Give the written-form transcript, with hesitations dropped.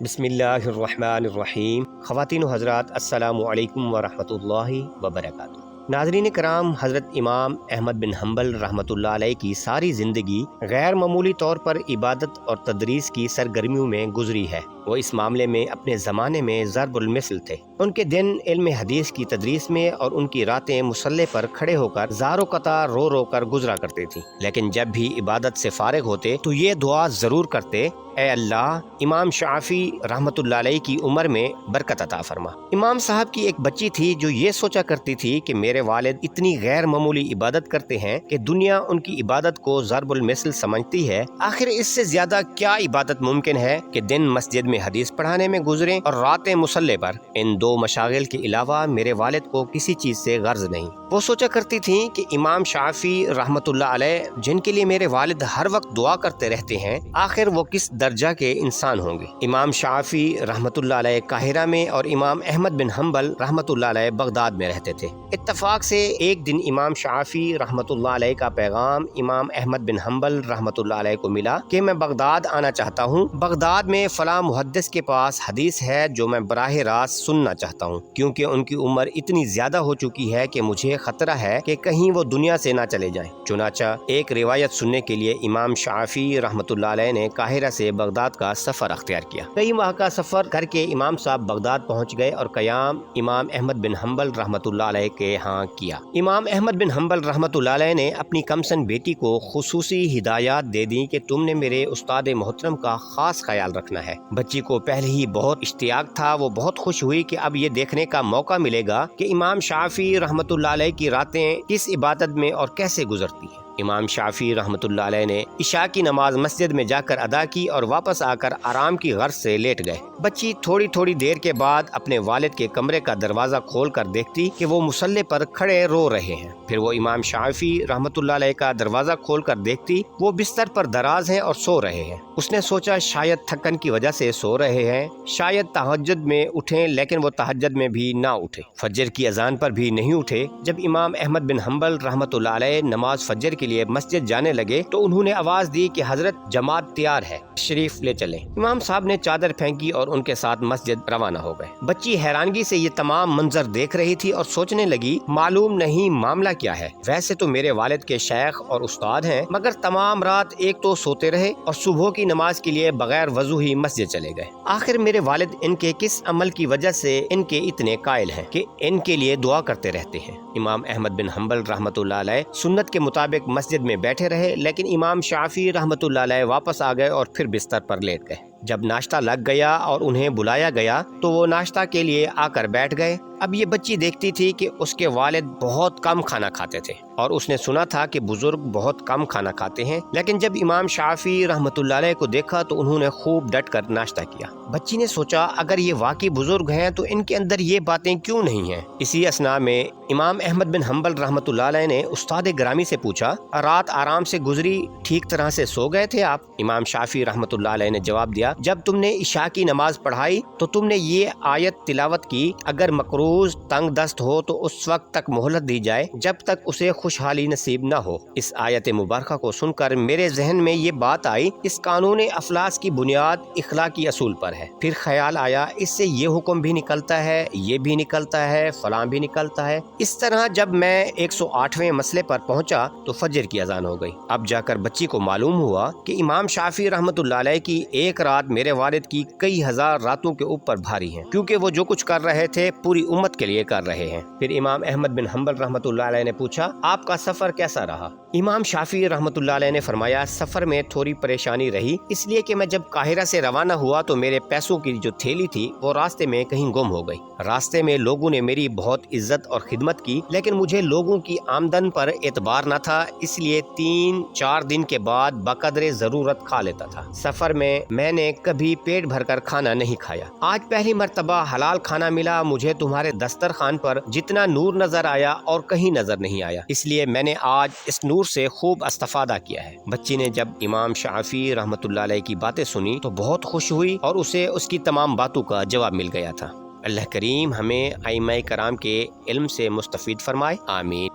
बिस्मिल्लाहिर्रहमानिर्रहीम। ख़वातीन व हज़रात, अस्सलामु अलैकुम वरहमतुल्लाहि वबरकातुहू। नाज़रीन कराम, हज़रत इमाम अहमद बिन हम्बल रहमतुल्लाह अलैह की सारी ज़िंदगी गैर मामूली तौर पर इबादत और तदरीस की सरगर्मियों में गुजरी है। वो इस मामले में अपने ज़माने में ज़रबुल मिसल थे। उनके दिन इल्म हदीस की तदरीस में और उनकी रातें मुसल्ले पर खड़े होकर ज़ारो कतार रो रो कर गुजरा करती थी। लेकिन जब भी इबादत से फारिग होते तो ये दुआ ज़रूर करते, ए अल्लाह, इमाम शाफी रहमतुल्लाह अलैह की उम्र में बरकत अता फरमा। इमाम साहब की एक बच्ची थी जो ये सोचा करती थी कि मेरे वालिद इतनी गैर मामूली इबादत करते हैं कि दुनिया उनकी इबादत को ज़रबुल मिसल समझती है। आखिर इससे ज्यादा क्या इबादत मुमकिन है कि दिन मस्जिद में हदीस पढ़ाने में गुजरे और रातें मुसल्ले पर। इन दो मशागिल के अलावा मेरे वालिद को किसी चीज से गर्ज नहीं। वो सोचा करती थी कि इमाम शाफी रहमतुल्लाह अलैह, जिनके लिए मेरे वालिद हर वक्त दुआ करते रहते हैं, आखिर वो किस दर्जा के इंसान होंगे। इमाम शाफी रहमतुल्लाह अलैह काहिरा में और इमाम अहमद बिन हम्बल रहमतुल्लाह अलैह बगदाद में रहते थे। इत्तफाक से एक दिन इमाम शाफी रहमतुल्लाह अलैह का पैगाम इमाम अहमद बिन हम्बल रहमतुल्लाह अलैह को मिला कि मैं बगदाद आना चाहता हूँ। बगदाद में फला मुहद्दिस के पास हदीस है जो मैं बराह रास्त सुनना चाहता हूँ, क्योंकि उनकी उम्र इतनी ज्यादा हो चुकी है कि मुझे खतरा है कि कहीं वो दुनिया से ना चले जाएं। चुनाचा एक रिवायत सुनने के लिए इमाम शाफी रहमतुल्लाह अलैह ने काहिरा से बगदाद का सफर अख्तियार किया। कई माह का सफर करके इमाम साहब बगदाद पहुँच गए और कयाम इमाम अहमद बिन हम्बल रहमतुल्लाह अलैह के यहाँ किया। इमाम अहमद बिन हम्बल रहमतुल्लाह अलैह ने अपनी कमसन बेटी को खुसूसी हिदायत दे दी कि तुमने मेरे उस्ताद मोहतरम का खास ख्याल रखना है। बच्ची को पहले ही बहुत इश्तियाक था। वो बहुत खुश हुई कि अब ये देखने का मौका मिलेगा कि इमाम शाफी रहमतुल्लाह अलैह की रातें किस इबादत में और कैसे गुजरती है। इमाम शाफी रहमतुल्लाह अलैह ने इशा की नमाज मस्जिद में जाकर अदा की और वापस आकर आराम की गर्ज से लेट गए। बच्ची थोड़ी थोड़ी देर के बाद अपने वालिद के कमरे का दरवाजा खोल कर देखती कि वो मुसल्ले पर खड़े रो रहे हैं। फिर वो इमाम शाफी रहमतुल्लाह अलैह का दरवाजा खोल कर देखती वो बिस्तर पर दराज हैं और सो रहे हैं। उसने सोचा शायद थकन की वजह से सो रहे हैं, शायद तहज्जुद में उठें, लेकिन वो तहज्जुद में भी ना उठे, फजर की अजान पर भी नहीं उठे। जब इमाम अहमद बिन हम्बल रहमतुल्लाह अलैह नमाज फजर के लिए मस्जिद जाने लगे तो उन्होंने आवाज दी कि हजरत, जमात तैयार है, शरीफ ले चलें। इमाम साहब ने चादर फेंकी और उनके साथ मस्जिद रवाना हो गए। बच्ची हैरानगी से ये तमाम मंजर देख रही थी और सोचने लगी, मालूम नहीं मामला क्या है। वैसे तो मेरे वालिद के शेख और उस्ताद हैं, मगर तमाम रात एक तो सोते रहे और सुबह की नमाज के लिए बगैर वजू ही मस्जिद चले गए। आखिर मेरे वालिद इनके किस अमल की वजह से इनके इतने कायल हैं कि इनके लिए दुआ करते रहते हैं। इमाम अहमद बिन हम्बल रहमतुल्लाह अलैह सुन्नत के मुताबिक मस्जिद में बैठे रहे, लेकिन इमाम शाफी रहमतुल्लाह अलैह वापस आ गए और फिर बिस्तर पर लेट गए। जब नाश्ता लग गया और उन्हें बुलाया गया तो वो नाश्ता के लिए आकर बैठ गए। अब ये बच्ची देखती थी कि उसके वालिद बहुत कम खाना खाते थे और उसने सुना था कि बुजुर्ग बहुत कम खाना खाते हैं, लेकिन जब इमाम शाफी रहमतुल्लाह अलैह को देखा तो उन्होंने खूब डट कर नाश्ता किया। बच्ची ने सोचा, अगर ये वाकई बुजुर्ग हैं तो इनके अंदर ये बातें क्यों नहीं हैं। इसी असना में इमाम अहमद बिन हम्बल रहमतुल्लाह अलैह ने उस्ताद ग्रामी से पूछा, रात आराम से गुजरी, ठीक तरह से सो गए थे आप? इमाम शाफी रहमतुल्लाह अलैह ने जवाब दिया, जब तुमने इशा की नमाज पढ़ाई तो तुमने ये आयत तिलावत की, अगर मकरूज तंग दस्त हो तो उस वक्त तक मोहलत दी जाए जब तक उसे खुशहाली नसीब न हो। इस आयत मुबारका को सुनकर मेरे जहन में ये बात आई, इस कानून अफलास की बुनियाद इखलाकी असूल पर है। फिर ख्याल आया, इससे ये हुक्म भी निकलता है, ये भी निकलता है, फलां भी निकलता है। इस तरह जब मैं 108वें मसले पर पहुंचा तो फजर की अजान हो गई। अब जाकर बच्ची को मालूम हुआ कि इमाम शाफी रहमतुल्लाह अलैह की एक रात मेरे वालिद की कई हजार रातों के ऊपर भारी है, क्योंकि वो जो कुछ कर रहे थे पूरी उम्मत के लिए कर रहे हैं। फिर इमाम अहमद बिन हम्बल रहमतुल्लाह अलैह ने पूछा, आपका सफर कैसा रहा? इमाम शाफी रहमतुल्लाह अलैह ने फरमाया, सफर में थोड़ी परेशानी रही, इसलिए कि मैं जब काहिरा से रवाना हुआ तो मेरे पैसों की जो थैली थी वो रास्ते में कहीं गुम हो गई। रास्ते में लोगों ने मेरी बहुत इज्जत और खिदमत की, लेकिन मुझे लोगों की आमदन पर एतबार न था, इसलिए 3-4 दिन के बाद बकदरे जरूरत खा लेता था। सफर में मैंने कभी पेट भरकर खाना नहीं खाया। आज पहली मर्तबा हलाल खाना मिला। मुझे तुम्हारे दस्तरखान पर जितना नूर नजर आया और कहीं नजर नहीं आया, इसलिए मैंने आज इस नूर से खूब इस्तेफादा किया है। बच्ची ने जब इमाम शाफी रहमतुल्लाह अलैह की बातें सुनी तो बहुत खुश हुई और उसे उसकी तमाम बातों का जवाब मिल गया था। अल्लाह करीम हमें आइम्मा कराम के इल्म से मुस्तफीद फरमाए, आमीन।